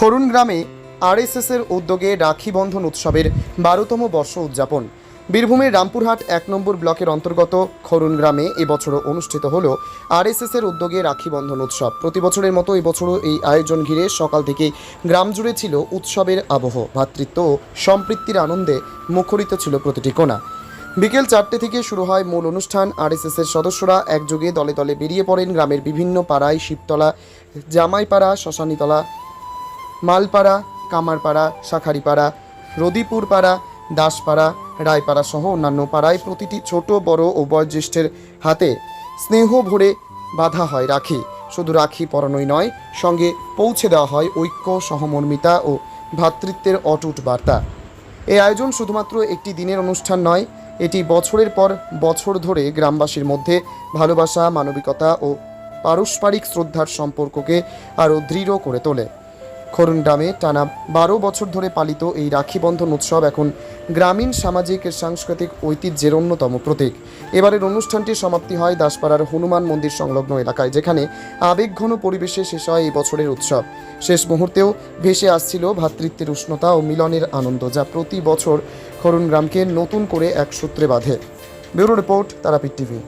খরুন গ্রামে আরএসএসের উদ্যোগে রাখি বন্ধন উৎসবের 12তম বর্ষ উদযাপন। বীরভূমের রামপুরহাট 1 নম্বর ব্লকের অন্তর্গত খরুন গ্রামে এবছরও অনুষ্ঠিত হলো আরএসএসের উদ্যোগে রাখি বন্ধন উৎসব। প্রতি বছরের মতো এবছরও এই আয়োজন ঘিরে সকাল থেকেই গ্রাম জুড়ে ছিল উৎসবের আবহ। ভ্রাতৃত্ব ও সম্প্রীতির আনন্দে মুখরিত ছিল প্রতিটি কোণা। বিকেল 4টে থেকে শুরু হয় মূল অনুষ্ঠান। আরএসএসের সদস্যরা একযোগে দলে দলে বেরিয়ে পড়েন গ্রামের বিভিন্ন পাড়ায়। শিবতলা, জামাইপাড়া, শ্মশানীতলা, মালপাড়া, কামারপাড়া, শাখারিপাড়া, রদিপুর পাড়া, দাসপাড়া, রায়পাড়া সহ অন্যান্য পাড়ায় প্রতিটি ছোট বড় ও বয়োজ্যেষ্ঠের হাতে স্নেহ ভরে বাঁধা হয় রাখি। শুধু রাখি পরানোই নয়, সঙ্গে পৌঁছে দেওয়া হয় ঐক্য, সহমর্মিতা ও ভ্রাতৃত্বের অটুট বার্তা। এই আয়োজন শুধুমাত্র একটি দিনের অনুষ্ঠান নয়, এটি বছরের পর বছর ধরে গ্রামবাসীর মধ্যে ভালোবাসা, মানবিকতা ও পারস্পরিক শ্রদ্ধার সম্পর্ককে আরও দৃঢ় করে তোলে। খরুন গ্রামে টানা 12 বছর ধরে পালিত এই রাখি বন্ধন উৎসব এখন গ্রামীণ সামাজিক সাংস্কৃতিক ঐতিহ্যের অন্যতম প্রতীক। এবারের অনুষ্ঠানটির সমাপ্তি হয় দাসপাড়ার হনুমান মন্দির সংলগ্ন এলাকায়, যেখানে আবেগঘন পরিবেশে শেষ হয় এই বছরের উৎসব। শেষ মুহূর্তেও ভেসে আসছিল ভ্রাতৃত্বের উষ্ণতা ও মিলনের আনন্দ, যা প্রতি বছর খরুন গ্রামকে নতুন করে এক সূত্রে বাঁধে। Bureau report, Tarapith TV.